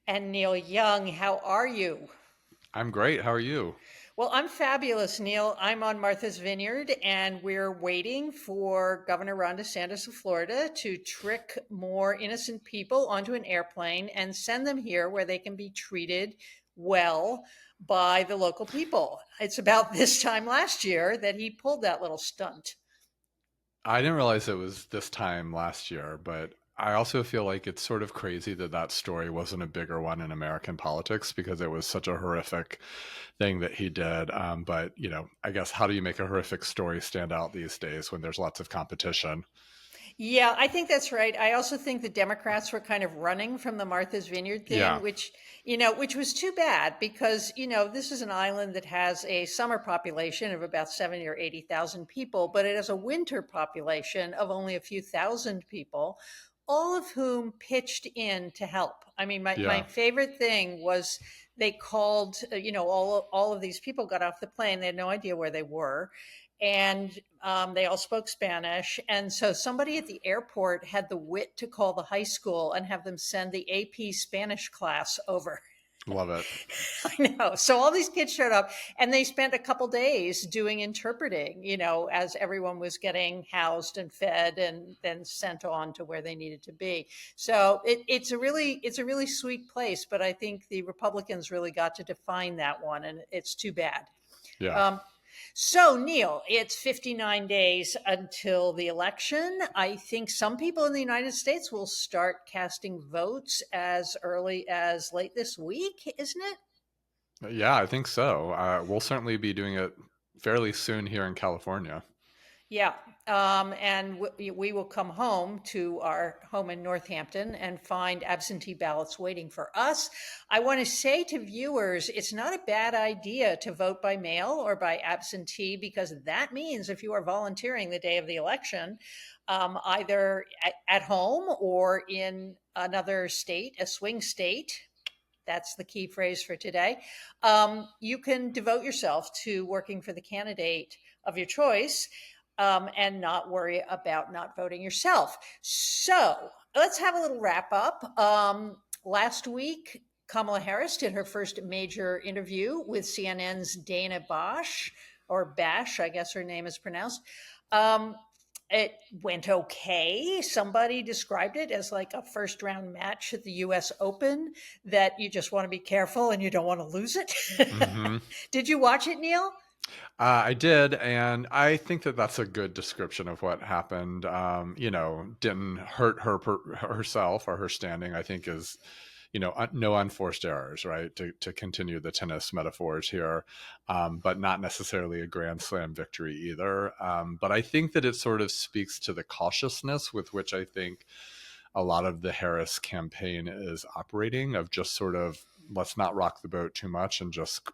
And Neil Young, how are you? I'm great. How are you? Well, I'm fabulous, Neil. I'm on Martha's Vineyard, and we're waiting for Governor Ron DeSantis of Florida to trick more innocent people onto an airplane and send them here where they can be treated well by the local people. It's about this time last year that he pulled that little stunt. I didn't realize it was this time last year, but I also feel like it's sort of crazy that that story wasn't a bigger one in American politics because it was such a horrific thing that he did. But, I guess how do you make a horrific story stand out these days when there's lots of competition? Yeah, I think that's right. I also think the Democrats were kind of running from the Martha's Vineyard thing, Yeah. which was too bad because, this is an island that has a summer population of about 70 or 80,000 people, but it has a winter population of only a few thousand people, all of whom pitched in to help. I mean, my Yeah. favorite thing was they called, all of these people got off the plane. They had no idea where they were, and they all spoke Spanish. And so somebody at the airport had the wit to call the high school and have them send the AP Spanish class over. Love it. I know. So all these kids showed up and they spent a couple days doing interpreting, as everyone was getting housed and fed and then sent on to where they needed to be. So it's a really sweet place, but I think the Republicans really got to define that one, and it's too bad. Yeah. Um, so, Neil, it's 59 days until the election. I think some people in the United States will start casting votes as early as late this week, isn't it? Yeah, I think so. We'll certainly be doing it fairly soon here in California. Yeah. And we will come home to our home in Northampton and find absentee ballots waiting for us. I want to say to viewers, it's not a bad idea to vote by mail or by absentee, because that means if you are volunteering the day of the election, either at home or in another state, a swing state, that's the key phrase for today. You can devote yourself to working for the candidate of your choice, and not worry about not voting yourself. So let's have a little wrap up. Last week, Kamala Harris did her first major interview with CNN's Dana Bosch, or Bash, I guess her name is pronounced. Um, it went okay. Somebody described it as like a first round match at the US Open, that you just want to be careful and you don't want to lose it. Hmm. Did you watch it, Neil? I did, and I think that that's a good description of what happened. Didn't hurt herself or her standing. I think is, no unforced errors, right? To continue the tennis metaphors here, but not necessarily a grand slam victory either. But I think that it sort of speaks to the cautiousness with which I think a lot of the Harris campaign is operating, of just sort of let's not rock the boat too much and just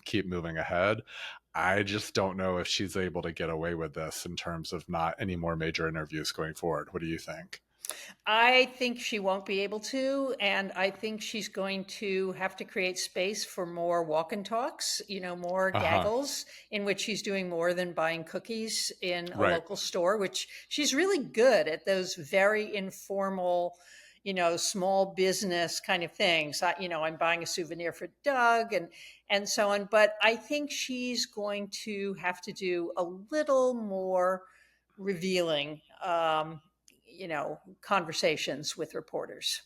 keep moving ahead. I just don't know if she's able to get away with this in terms of not any more major interviews going forward. What do you think? I think she won't be able to, and I think she's going to have to create space for more walk and talks, more Uh-huh. gaggles, in which she's doing more than buying cookies in a Right. local store, which she's really good at, those very informal, small business kind of things. I'm buying a souvenir for Doug and so on. But I think she's going to have to do a little more revealing, conversations with reporters.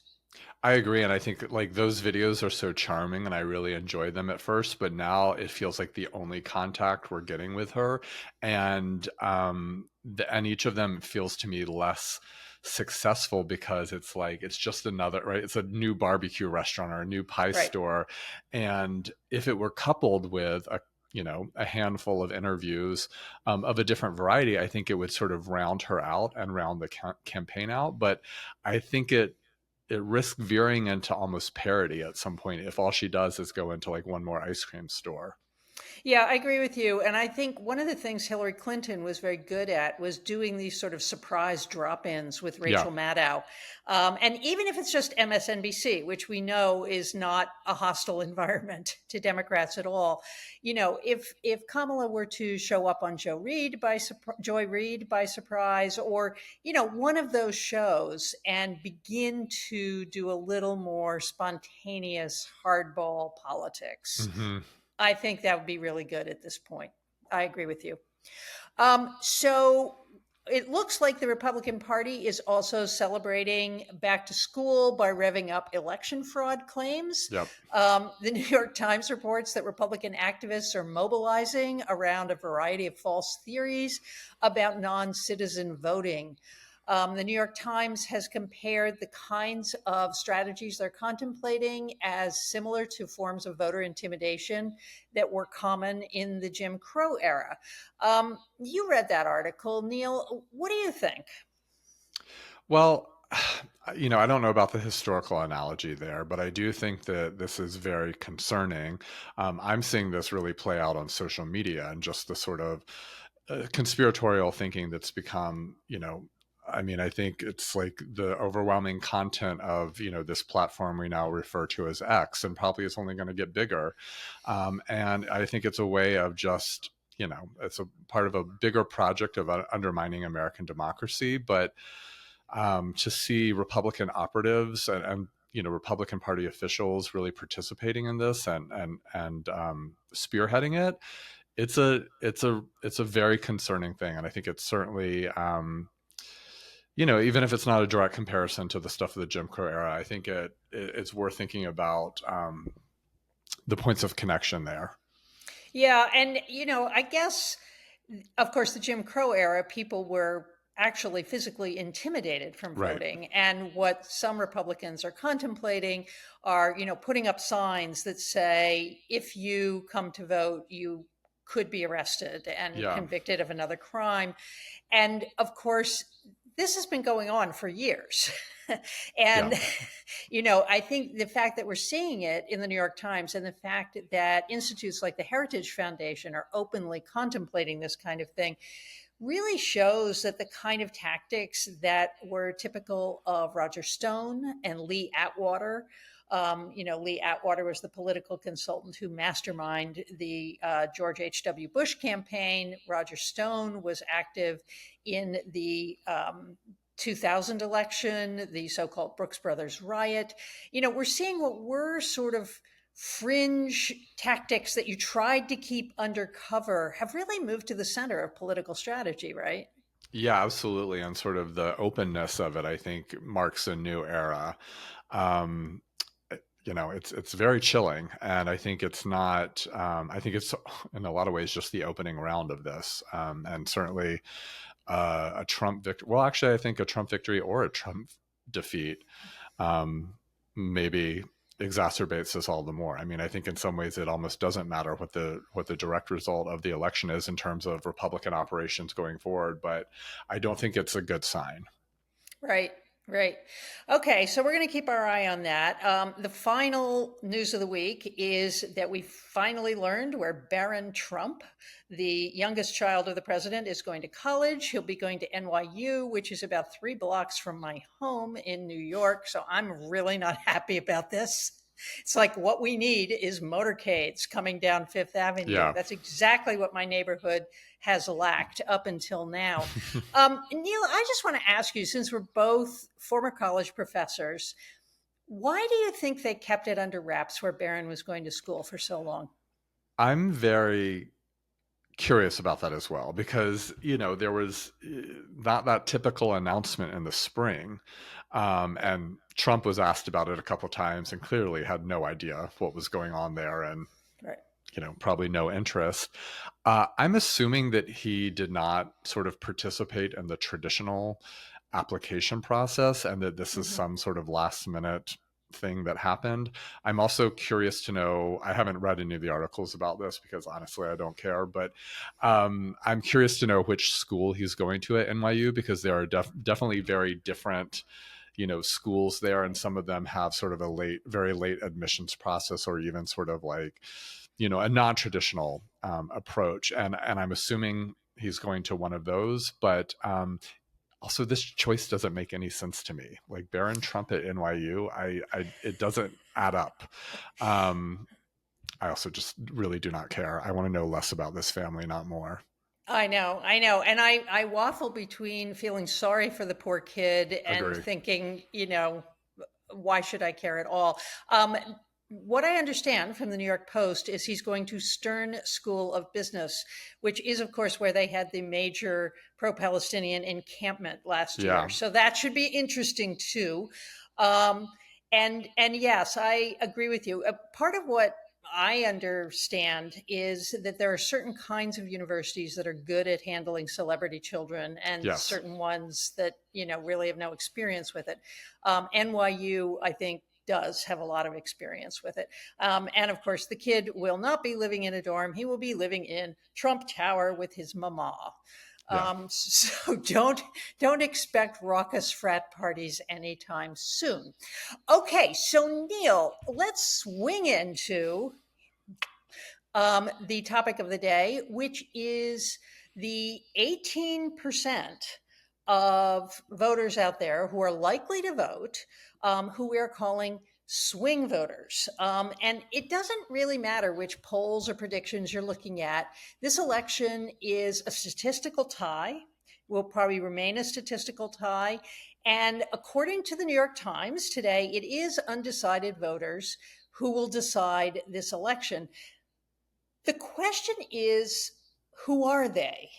I agree, and I think like those videos are so charming and I really enjoyed them at first, but now it feels like the only contact we're getting with her, and and each of them feels to me less successful because it's like it's just another, right, it's a new barbecue restaurant or a new pie Right. store. And if it were coupled with a handful of interviews of a different variety, I think it would sort of round her out and round the campaign out. But I think it risks veering into almost parody at some point if all she does is go into like one more ice cream store. Yeah, I agree with you. And I think one of the things Hillary Clinton was very good at was doing these sort of surprise drop ins with Yeah. Rachel Maddow. And even if it's just MSNBC, which we know is not a hostile environment to Democrats at all, if Kamala were to show up on Joy Reid by surprise, or one of those shows, and begin to do a little more spontaneous hardball politics, Hmm. I think that would be really good at this point. I agree with you. So it looks like the Republican Party is also celebrating back to school by revving up election fraud claims. Yep. The New York Times reports that Republican activists are mobilizing around a variety of false theories about non citizen voting. The New York Times has compared the kinds of strategies they're contemplating as similar to forms of voter intimidation that were common in the Jim Crow era. You read that article, Neil. What do you think? Well, I don't know about the historical analogy there, but I do think that this is very concerning. I'm seeing this really play out on social media and just the sort of conspiratorial thinking that's become, I mean, I think it's like the overwhelming content of, this platform we now refer to as X, and probably it's only going to get bigger. And I think it's a way of just, it's a part of a bigger project of undermining American democracy. But to see Republican operatives and Republican Party officials really participating in this and spearheading it, it's a very concerning thing, and I think it's certainly even if it's not a direct comparison to the stuff of the Jim Crow era, I think it's worth thinking about the points of connection there. Yeah, and I guess, of course, the Jim Crow era, people were actually physically intimidated from Right. voting. And what some Republicans are contemplating are, putting up signs that say, if you come to vote, you could be arrested and Yeah. convicted of another crime. And of course, this has been going on for years. Yeah. And, I think the fact that we're seeing it in the New York Times, and the fact that institutes like the Heritage Foundation are openly contemplating this kind of thing, really shows that the kind of tactics that were typical of Roger Stone and Lee Atwater. Lee Atwater was the political consultant who masterminded the George H.W. Bush campaign. Roger Stone was active in the 2000 election, the so called Brooks Brothers riot. We're seeing what were sort of fringe tactics that you tried to keep undercover have really moved to the center of political strategy, right? Yeah, absolutely. And sort of the openness of it, I think, marks a new era. Um, it's very chilling, and I think it's not. I think it's in a lot of ways just the opening round of this, and certainly a Trump victory. Well, actually, I think a Trump victory or a Trump defeat um, maybe exacerbates this all the more. I mean, I think in some ways it almost doesn't matter what the direct result of the election is in terms of Republican operations going forward, but I don't think it's a good sign. Right, right. Okay, so we're going to keep our eye on that. The final news of the week is that we finally learned where Barron Trump, the youngest child of the president, is going to college. He'll be going to NYU, which is about 3 blocks from my home in New York. So I'm really not happy about this. It's like what we need is motorcades coming down Fifth Avenue. Yeah. That's exactly what my neighborhood has lacked up until now. Neil, I just want to ask you, since we're both former college professors, why do you think they kept it under wraps where Barron was going to school for so long? I'm very curious about that as well because there was not that typical announcement in the spring, and Trump was asked about it a couple times and clearly had no idea what was going on there, and Right. probably no interest. I'm assuming that he did not sort of participate in the traditional application process and that this is Hmm. some sort of last minute thing that happened. I'm also curious to know, I haven't read any of the articles about this because honestly, I don't care, but I'm curious to know which school he's going to at NYU because there are definitely very different schools there, and some of them have sort of a very late admissions process, or even sort of like a non-traditional approach, and I'm assuming he's going to one of those, but also this choice doesn't make any sense to me. Like Barron Trump at NYU, I it doesn't add up. um I also just really do not care. I want to know less about this family, not more. I know. And I waffle between feeling sorry for the poor kid and Agree. thinking, why should I care at all? Um, what I understand from the New York Post is he's going to Stern School of Business, which is, of course, where they had the major pro Palestinian encampment last year. Yeah. So that should be interesting too. Um, and yes, I agree with you. Part of what I understand is that there are certain kinds of universities that are good at handling celebrity children and Yes. certain ones that, really have no experience with it. NYU, I think, does have a lot of experience with it. And of course, the kid will not be living in a dorm. He will be living in Trump Tower with his mama. Yeah. So don't expect raucous frat parties anytime soon. Okay, so Neil, let's swing into the topic of the day, which is the 18% of voters out there who are likely to vote, who we are calling swing voters. And it doesn't really matter which polls or predictions you're looking at. This election is a statistical tie, will probably remain a statistical tie. And according to the New York Times today, it is undecided voters who will decide this election. The question is, who are they,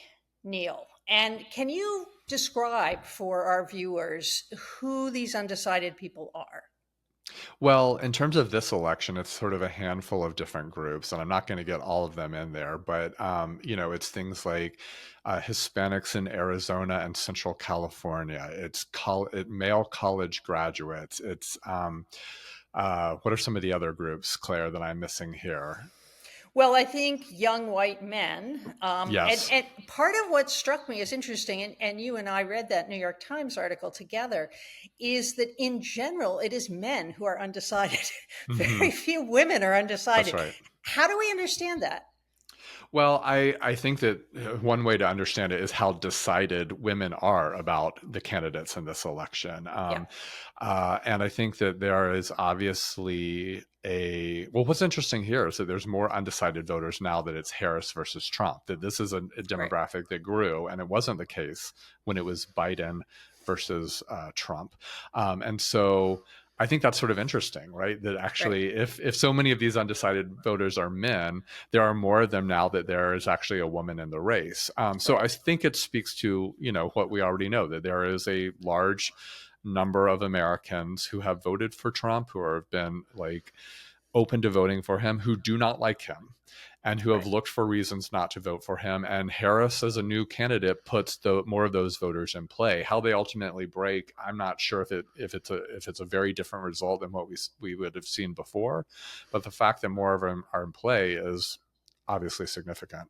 Neil? And can you describe for our viewers who these undecided people are? Well, in terms of this election, it's sort of a handful of different groups, and I'm not going to get all of them in there, but it's things like Hispanics in Arizona and Central California. It's male college graduates. It's what are some of the other groups, Claire, that I'm missing here? Well, I think young white men. Yes. And part of what struck me as interesting, and you and I read that New York Times article together, is that in general, it is men who are undecided. Hmm. Very few women are That's undecided. right. How do we understand that? Well, I think that one way to understand it is how decided women are about the candidates in this election. Yeah, And I think that there is obviously well, what's interesting here is that there's more undecided voters now that it's Harris versus Trump, that this is a right, demographic that grew, and it wasn't the case when it was Biden versus Trump. And so I think that's sort of interesting, right? That right, actually, if so many of these undecided voters are men, there are more of them now that there is actually a woman in the race. So right. I think it speaks to what we already know, that there is a large number of Americans who have voted for Trump, who have been like open to voting for him, who do not like him and who have Right. looked for reasons not to vote for him. And Harris, as a new candidate, puts more of those voters in play. How they ultimately break, I'm not sure if it's a very different result than what we would have seen before. But the fact that more of them are in play is obviously significant.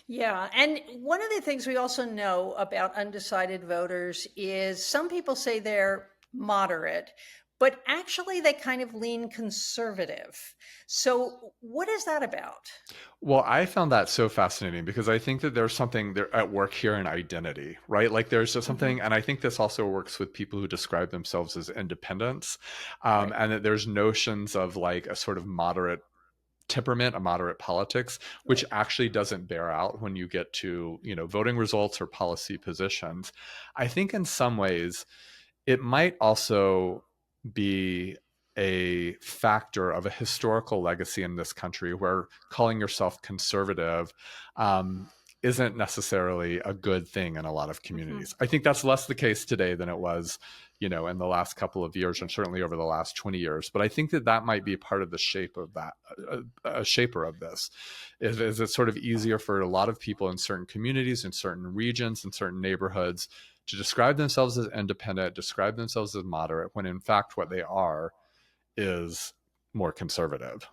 Yeah. And one of the things we also know about undecided voters is some people say they're moderate, but actually they kind of lean conservative. So, what is that about? Well, I found that so fascinating because I think that there's something there at work here in identity, right? Like there's just Hmm. something, and I think this also works with people who describe themselves as independents, Right. and that there's notions of like a sort of moderate temperament, a moderate politics, which Right. actually doesn't bear out when you get to voting results or policy positions. I think in some ways it might also be a factor of a historical legacy in this country where calling yourself conservative um, isn't necessarily a good thing in a lot of Hmm. communities. I think that's less the case today than it was, in the last couple of years and certainly over the last 20 years. But I think that that might be part of the shape of that, a shaper of this, is it's sort of easier for a lot of people in certain communities, in certain regions, in certain neighborhoods to describe themselves as independent, describe themselves as moderate, when in fact what they are is more conservative.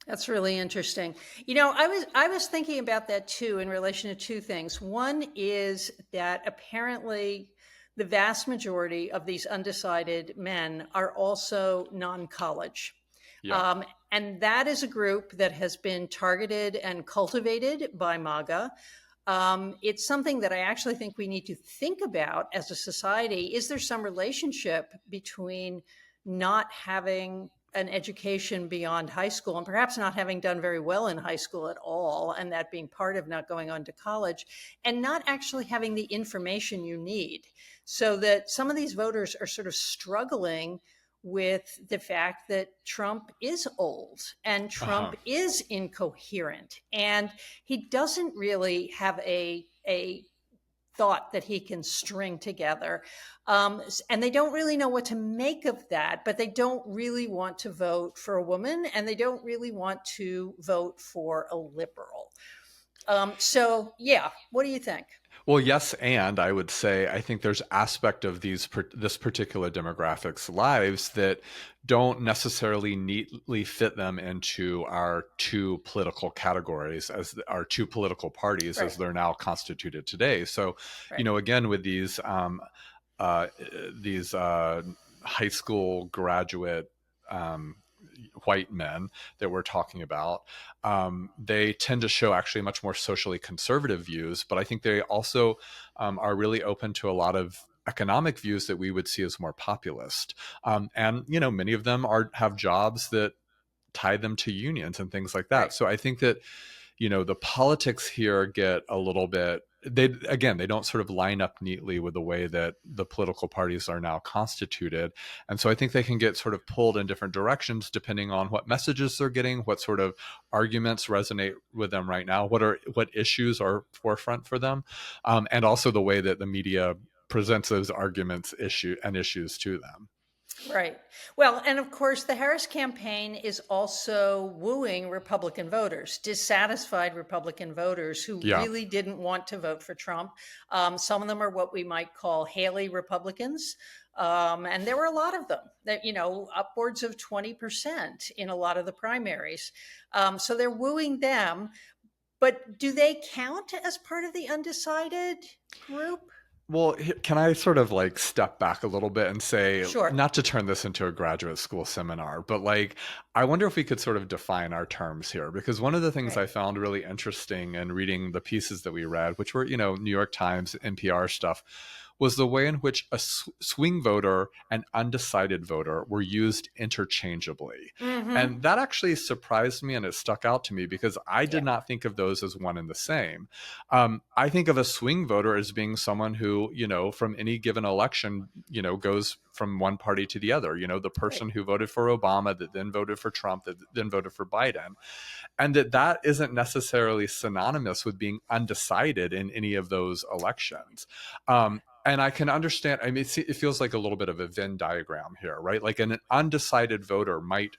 That's really interesting. I was thinking about that too in relation to two things. One is that apparently the vast majority of these undecided men are also non-college. Yeah. And that is a group that has been targeted and cultivated by MAGA. It's something that I actually think we need to think about as a society. Is there some relationship between not having an education beyond high school and perhaps not having done very well in high school at all, and that being part of not going on to college, and not actually having the information you need? So that some of these voters are sort of struggling with the fact that Trump is old and Uh-huh. Trump is incoherent and he doesn't really have a thought that he can string together. And they don't really know what to make of that, but they don't really want to vote for a woman and they don't really want to vote for a liberal. So, yeah, what do you think? Well, yes, and I would say I think there's aspect of this particular demographic's lives that don't necessarily neatly fit them into our two political categories as our two political parties as Right, they're now constituted today. So, right, again, with uh, these high school graduate um, white men that we're talking about, they tend to show actually much more socially conservative views, but I think they also are really open to a lot of economic views that we would see as more populist. And many of them have jobs that tie them to unions and things like that. right, So I think that the politics here get a little bit, they don't sort of line up neatly with the way that the political parties are now constituted. And so I think they can get sort of pulled in different directions depending on what messages they're getting, what sort of arguments resonate with them right now, what issues are forefront for them, and also the way that the media presents those arguments issues to them. right. Well, and of course, the Harris campaign is also wooing Republican voters, dissatisfied Republican voters who Yeah. really didn't want to vote for Trump. Some of them are what we might call Haley Republicans. And there were a lot of them that, upwards of 20% in a lot of the primaries. So they're wooing them. But do they count as part of the undecided group? Well, can I sort of like step back a little bit and say, Sure. not to turn this into a graduate school seminar, but like, I wonder if we could sort of define our terms here. Because one of the things Right. I found really interesting in reading the pieces that we read, which were, New York Times, NPR stuff, was the way in which a swing voter and undecided voter were used interchangeably. Mm-hmm. And that actually surprised me and it stuck out to me because I did Yeah. not think of those as one and the same. I think of a swing voter as being someone who, from any given election, goes from one party to the other. The Right. person who voted for Obama, that then voted for Trump, that then voted for Biden. And that isn't necessarily synonymous with being undecided in any of those elections. And I can understand, I mean, it feels like a little bit of a Venn diagram here, right? Like an undecided voter might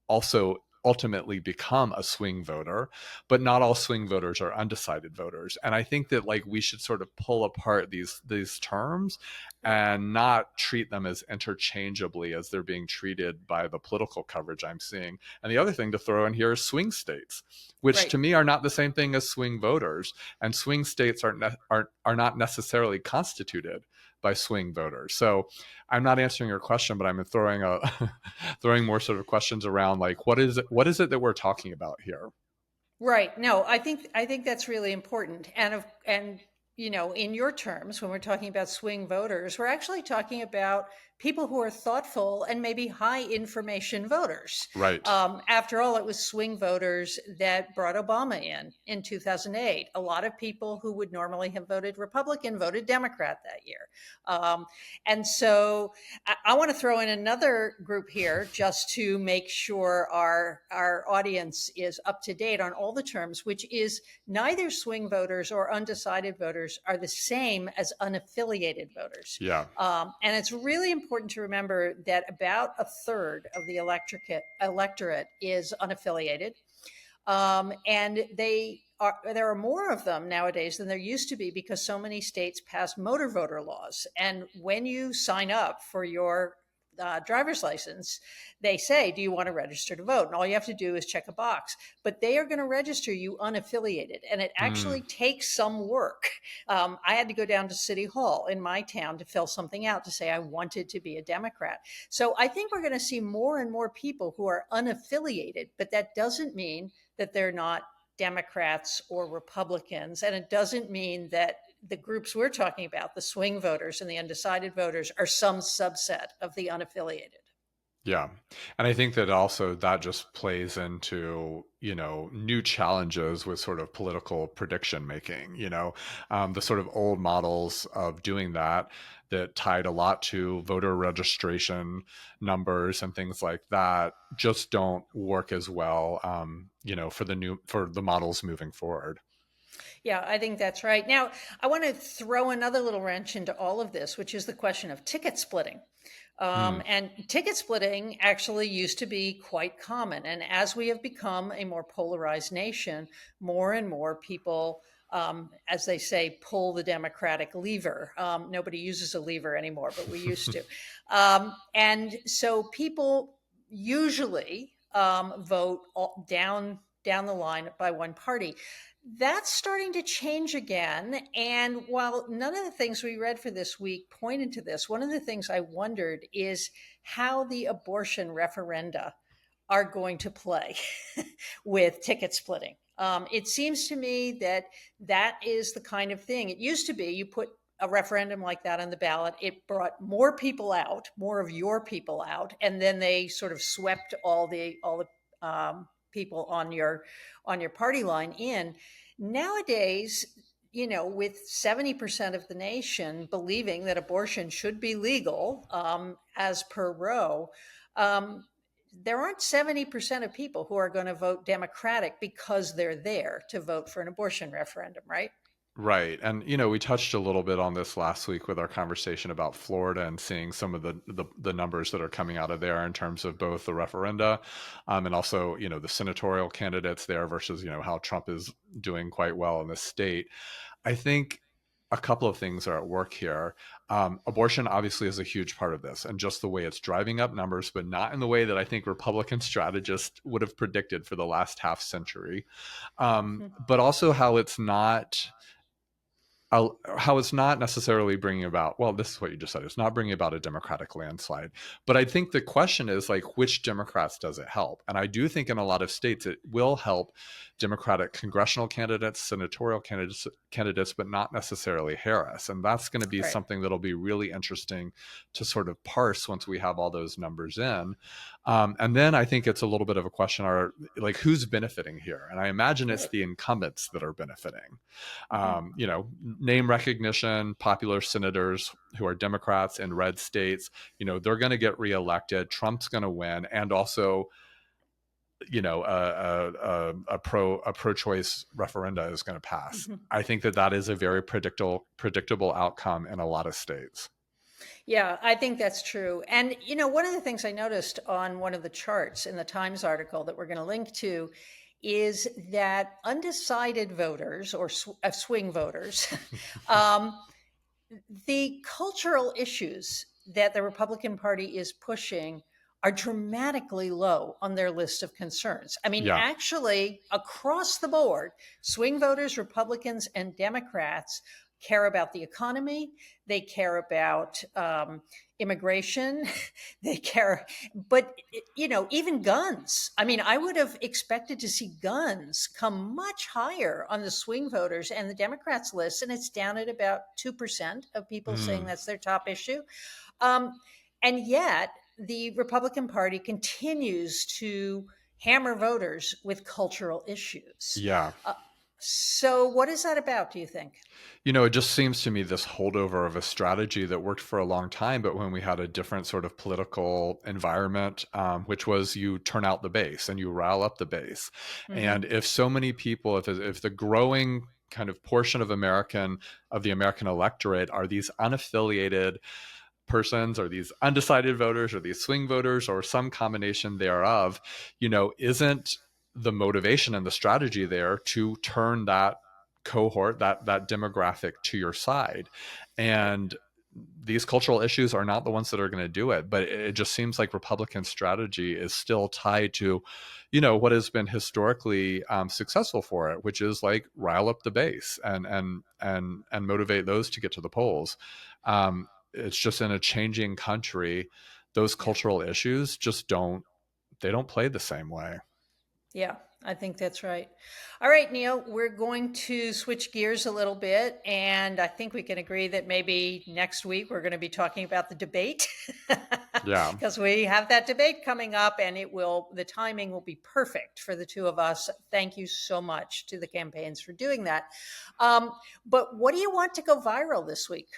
also ultimately become a swing voter, but not all swing voters are undecided voters. And I think that like we should sort of pull apart these terms Yeah. and not treat them as interchangeably as they're being treated by the political coverage I'm seeing. And the other thing to throw in here is swing states, which Right. to me are not the same thing as swing voters, and swing states are not necessarily constituted by swing voters. So I'm not answering your question, but I'm throwing a throwing more sort of questions around like what is it that we're talking about here? Right. No, I think that's really important. And in your terms, when we're talking about swing voters, we're actually talking about people who are thoughtful and maybe high information voters. Right. After all, it was swing voters that brought Obama in 2008. A lot of people who would normally have voted Republican voted Democrat that year. Um, and so I want to throw in another group here just to make sure our audience is up to date on all the terms, which is neither swing voters or undecided voters are the same as unaffiliated voters. Yeah. And it's really important to remember that about a third of the electorate is unaffiliated. And there are more of them nowadays than there used to be because so many states passed motor voter laws. And when you sign up for your driver's license, they say, do you want to register to vote? And all you have to do is check a box. But they are going to register you unaffiliated. And it Mm, actually takes some work. I had to go down to City Hall in my town to fill something out to say I wanted to be a Democrat. So I think we're going to see more and more people who are unaffiliated, but that doesn't mean that they're not Democrats or Republicans. And it doesn't mean that the groups we're talking about, the swing voters and the undecided voters, are some subset of the unaffiliated. yeah. And I think that also that just plays into, new challenges with sort of political prediction making, the sort of old models of doing that that tied a lot to voter registration numbers and things like that just don't work as well, for the models moving forward. Yeah, I think that's right. Now, I want to throw another little wrench into all of this, which is the question of ticket splitting. Hmm. And ticket splitting actually used to be quite common. And as we have become a more polarized nation, more and more people, as they say, pull the Democratic lever. Nobody uses a lever anymore, but we used to. And so people usually vote down the line by one party. That's starting to change again. And while none of the things we read for this week pointed to this, one of the things I wondered is how the abortion referenda are going to play with ticket splitting. It seems to me that that is the kind of thing. It used to be you put a referendum like that on the ballot, it brought more people out, more of your people out, and then they sort of swept all the people on your party line in. Nowadays, with 70% of the nation believing that abortion should be legal, as per Roe, um, there aren't 70% of people who are going to vote Democratic because they're there to vote for an abortion referendum, right? Right. And, we touched a little bit on this last week with our conversation about Florida and seeing some of the numbers that are coming out of there in terms of both the referenda, and also, the senatorial candidates there versus, how Trump is doing quite well in this state. I think a couple of things are at work here. Abortion obviously is a huge part of this, and just the way it's driving up numbers, but not in the way that I think Republican strategists would have predicted for the last half century. Mhm. But also how it's not necessarily bringing about, well, this is what you just said, it's not bringing about a Democratic landslide. But I think the question is, like, which Democrats does it help? And I do think in a lot of states it will help Democratic congressional candidates, senatorial candidates, but not necessarily Harris. And that's going to be Right. something that'll be really interesting to sort of parse once we have all those numbers in. And then I think it's a little bit of a question, are like, who's benefiting here? And I imagine it's Right. the incumbents that are benefiting. Mhm. Name recognition, popular senators who are Democrats in red states, they're going to get reelected. Trump's going to win. And also, a pro choice referenda is going to pass. Mhm. I think that that is a very predictable outcome in a lot of states. Yeah, I think that's true. And, one of the things I noticed on one of the charts in the Times article that we're going to link to is that undecided voters or swing voters, um, the cultural issues that the Republican Party is pushing are dramatically low on their list of concerns. I mean, Yeah. actually, across the board, swing voters, Republicans, and Democrats care about the economy. They care about immigration. They care, but even guns. I mean, I would have expected to see guns come much higher on the swing voters and the Democrats list, and it's down at about 2% of people saying Mm, that's their top issue. Um, and yet, the Republican Party continues to hammer voters with cultural issues. yeah. Uh, so, what is that about, do you think? It just seems to me this holdover of a strategy that worked for a long time, but when we had a different sort of political environment, which was you turn out the base and you rile up the base. And Hmm. if so many people, if the growing kind of portion of the American electorate are these unaffiliated persons or these undecided voters or these swing voters or some combination thereof, isn't the motivation and the strategy there to turn that cohort, that demographic to your side? Right. And these cultural issues are not the ones that are going to do it. But it just seems like Republican strategy is still tied to, what has been historically successful for it, which is like rile up the base and motivate those to get to the polls. It's just in a changing country, those Yeah. cultural issues just don't play the same way. Yeah, I think that's right. All right, Neil, we're going to switch gears a little bit. And I think we can agree that maybe next week we're going to be talking about the debate Yeah. because we have that debate coming up and the timing will be perfect for the two of us. Thank you so much to the campaigns for doing that. Um, but what do you want to go viral this week?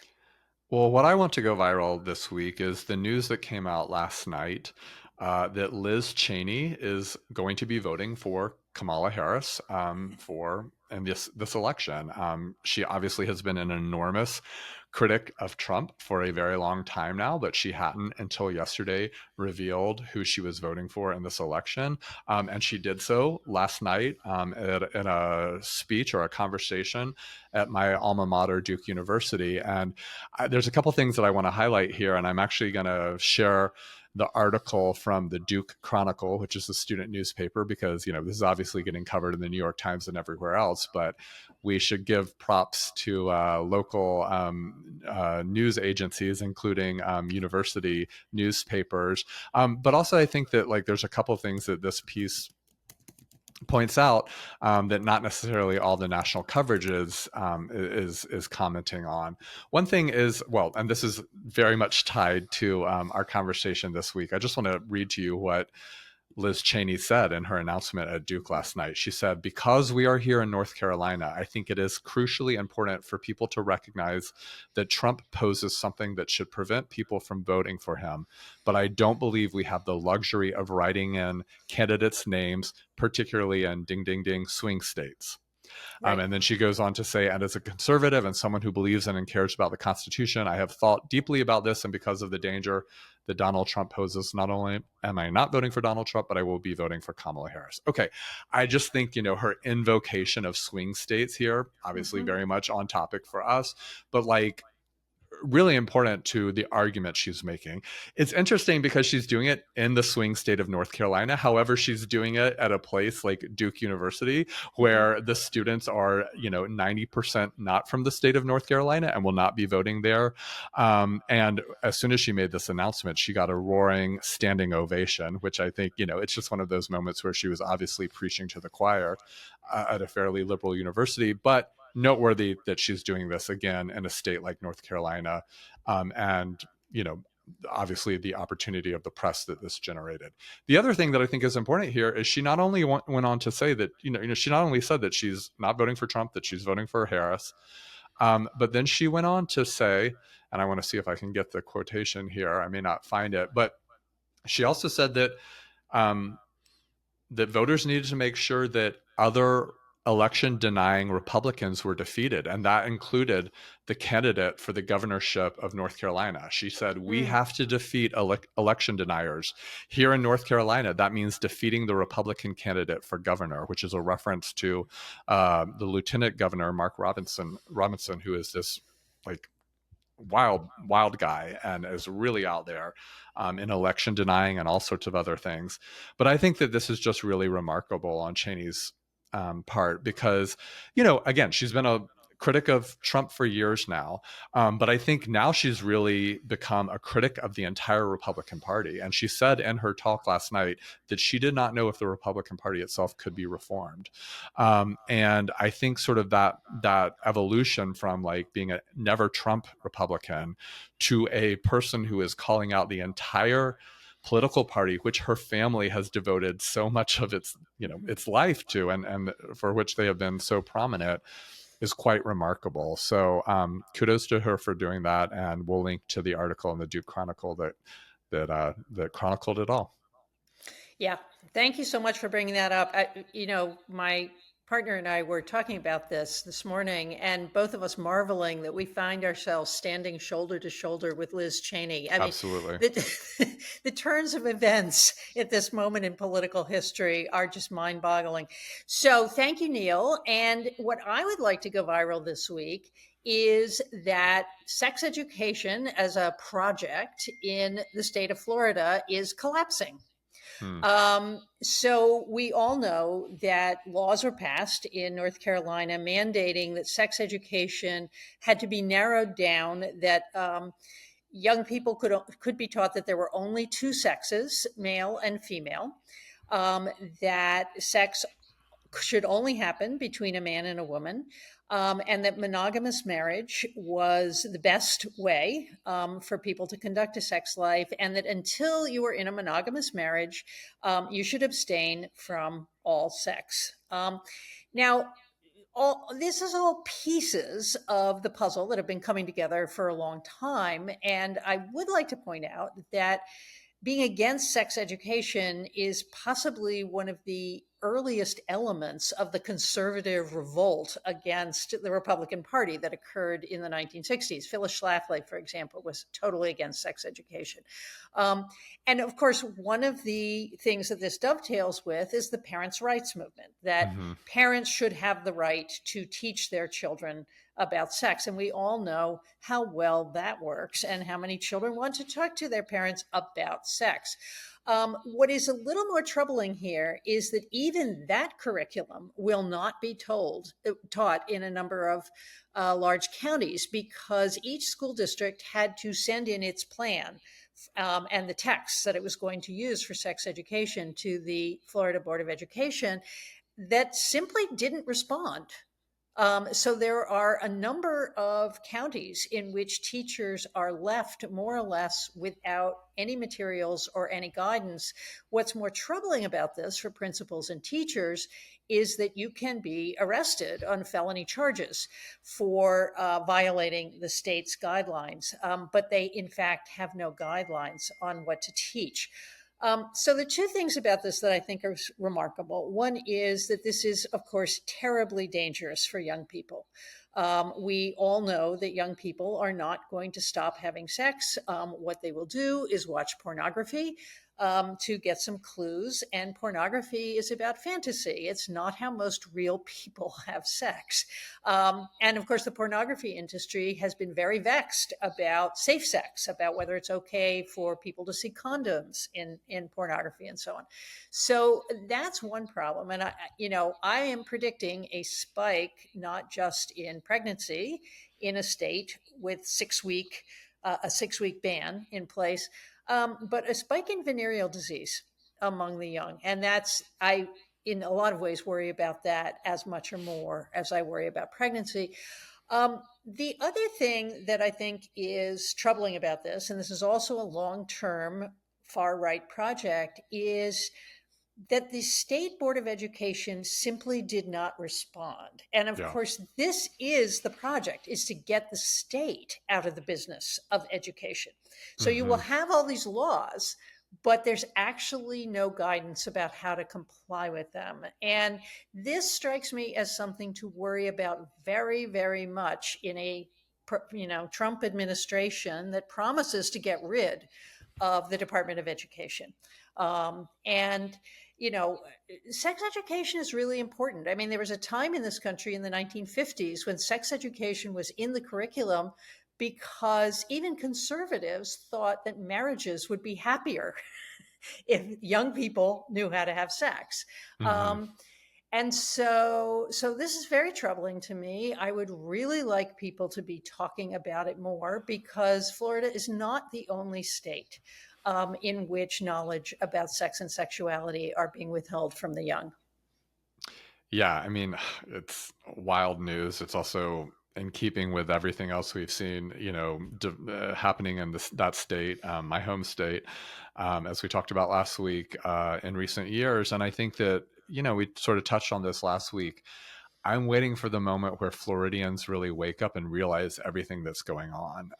Well, what I want to go viral this week is the news that came out last night that Liz Cheney is going to be voting for Kamala Harris for in this election. She obviously has been an enormous critic of Trump for a very long time now, but she hadn't until yesterday revealed who she was voting for in this election. And she did so last night in a speech or a conversation at my alma mater, Duke University. And there's a couple things that I want to highlight here, and I'm actually going to share the article from the Duke Chronicle, which is the student newspaper, because this is obviously getting covered in the New York Times and everywhere else. But we should give props to local news agencies, including university newspapers. But also, I think that there's a couple of things that this piece points out that not necessarily all the national coverage is commenting on. One thing is, well, and this is very much tied to our conversation this week. I just want to read to you what Liz Cheney said in her announcement at Duke last night. She said, "Because we are here in North Carolina, I think it is crucially important for people to recognize that Trump poses something that should prevent people from voting for him. But I don't believe we have the luxury of writing in candidates' names, particularly in ding, ding, ding swing states." Right. And then she goes on to say, "And as a conservative and someone who believes in and cares about the Constitution, I have thought deeply about this. And because of the danger that Donald Trump poses, not only am I not voting for Donald Trump, but I will be voting for Kamala Harris." Okay. I just think, her invocation of swing states here, obviously Mhm. very much on topic for us, but really important to the argument she's making. It's interesting because she's doing it in the swing state of North Carolina. However, she's doing it at a place like Duke University Mhm. where the students are, 90% not from the state of North Carolina and will not be voting there. And as soon as she made this announcement, she got a roaring standing ovation, which I think, it's just one of those moments where she was obviously preaching to the choir at a fairly liberal university. But noteworthy that she's doing this again in a state like North Carolina, and obviously the opportunity of the press that this generated. The other thing that I think is important here is she not only went on to say that she not only said that she's not voting for Trump, that she's voting for Harris, but then she went on to say, and I want to see if I can get the quotation here. I may not find it, but she also said um, that voters needed to make sure that other election denying Republicans were defeated. And that included the candidate for the governorship of North Carolina. She said, "We Mm. have to defeat election deniers. Here in North Carolina, that means defeating the Republican candidate for governor," which is a reference to the lieutenant governor, Mark Robinson, who is this like wild guy and is really out there in election denying and all sorts of other things. But I think that this is just really remarkable on Cheney's part because, again, she's been a critic of Trump for years now. But I think now she's really become a critic of the entire Republican Party. And she said in her talk last night that she did not know if the Republican Party itself could be reformed. And I think sort of that evolution from being a never Trump Republican to a person who is calling out the entire political party, which her family has devoted so much of its life to, and for which they have been so prominent, is quite remarkable. So kudos to her for doing that, and we'll link to the article in the Duke Chronicle that chronicled it all. Yeah. Thank you so much for bringing that up. My partner and I were talking about this morning, and both of us marveling that we find ourselves standing shoulder to shoulder with Liz Cheney. I mean, Absolutely. the turns of events at this moment in political history are just mind boggling. So thank you, Neil. And what I would like to go viral this week is that sex education as a project in the state of Florida is collapsing. Hmm. So we all know that laws were passed in North Carolina mandating that sex education had to be narrowed down, that young people could be taught that there were only two sexes, male and female, um, that sex should only happen between a man and a woman, and that monogamous marriage was the best way for people to conduct a sex life, and that until you were in a monogamous marriage, you should abstain from all sex. Now, all this is all pieces of the puzzle that have been coming together for a long time, and I would like to point out that being against sex education is possibly one of the earliest elements of the conservative revolt against the Republican Party that occurred in the 1960s. Phyllis Schlafly, for example, was totally against sex education. Um, and of course, one of the things that this dovetails with is the parents' rights movement, that Hmm. parents should have the right to teach their children about sex. And we all know how well that works and how many children want to talk to their parents about sex. What is a little more troubling here is that even that curriculum will not be taught in a number of large counties, because each school district had to send in its plan and the texts that it was going to use for sex education to the Florida Board of Education, that simply didn't respond. So there are a number of counties in which teachers are left more or less without any materials or any guidance. What's more troubling about this for principals and teachers is that you can be arrested on felony charges for violating the state's guidelines, but they in fact have no guidelines on what to teach. So the two things about this that I think are remarkable. One is that this is, of course, terribly dangerous for young people. We all know that young people are not going to stop having sex. What they will do is watch pornography to get some clues. And pornography is about fantasy. It's not how most real people have sex. And of course, the pornography industry has been very vexed about safe sex, about whether it's okay for people to see condoms in pornography and so on. So that's one problem. And I am predicting a spike, not just in pregnancy, in a state with a 6 week ban in place, but a spike in venereal disease among the young. And I, in a lot of ways, worry about that as much or more as I worry about pregnancy. The other thing that I think is troubling about this, and this is also a long term far right project, is that the State Board of Education simply did not respond. And of Yeah. course, this is the project, is to get the state out of the business of education. So you will Hmm. have all these laws, but there's actually no guidance about how to comply with them. And this strikes me as something to worry about very, very much in a Trump administration that promises to get rid of the Department of Education. And you know, sex education is really important. I mean, there was a time in this country in the 1950s when sex education was in the curriculum because even conservatives thought that marriages would be happier if young people knew how to have sex. Hmm. Um, and so this is very troubling to me. I would really like people to be talking about it more, because Florida is not the only state in which knowledge about sex and sexuality are being withheld from the young. Yeah, I mean, it's wild news. It's also in keeping with everything else we've seen, happening in that state, my home state, as we talked about last week, in recent years. And I think that, we sort of touched on this last week. I'm waiting for the moment where Floridians really wake up and realize everything that's going on.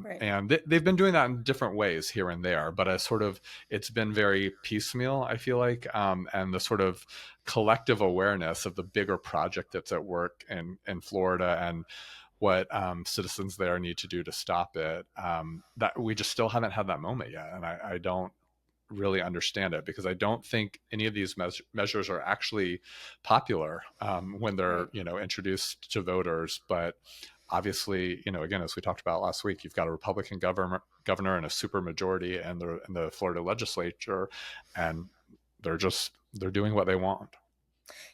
Right. And they've been doing that in different ways here and there, but it's been very piecemeal, I feel like. And the sort of collective awareness of the bigger project that's at work in Florida, and what citizens there need to do to stop it, that we just still haven't had that moment yet. And I don't really understand it, because I don't think any of these measures are actually popular when they're Right. introduced to voters. But obviously, again, as we talked about last week, you've got a Republican governor and a super majority in the Florida legislature, and they're doing what they want.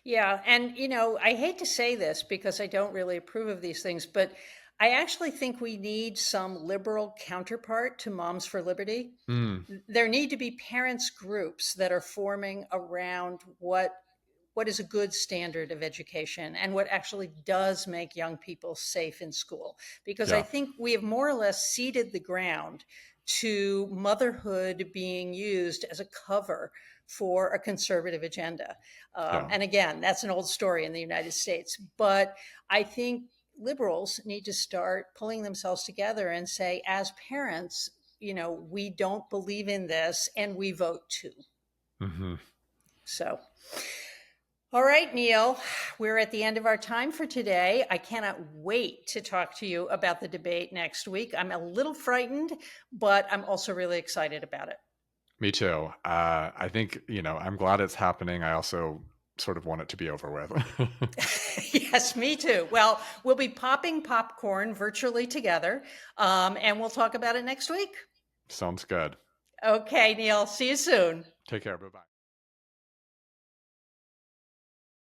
Yeah. And, I hate to say this because I don't really approve of these things, but I actually think we need some liberal counterpart to Moms for Liberty. Mm, There need to be parents groups that are forming around what is a good standard of education and what actually does make young people safe in school, because I yeah, think we have more or less ceded the ground to motherhood being used as a cover for a conservative agenda. yeah. And again, that's an old story in the United States, but I think liberals need to start pulling themselves together and say, as parents, we don't believe in this and we vote too. Hmm. So, all right, Neil, we're at the end of our time for today. I cannot wait to talk to you about the debate next week. I'm a little frightened, but I'm also really excited about it. Me too. I think, I'm glad it's happening. I also sort of want it to be over with. Yes, me too. Well, we'll be popping popcorn virtually together, and we'll talk about it next week. Sounds good. Okay, Neil, see you soon. Take care. Bye bye.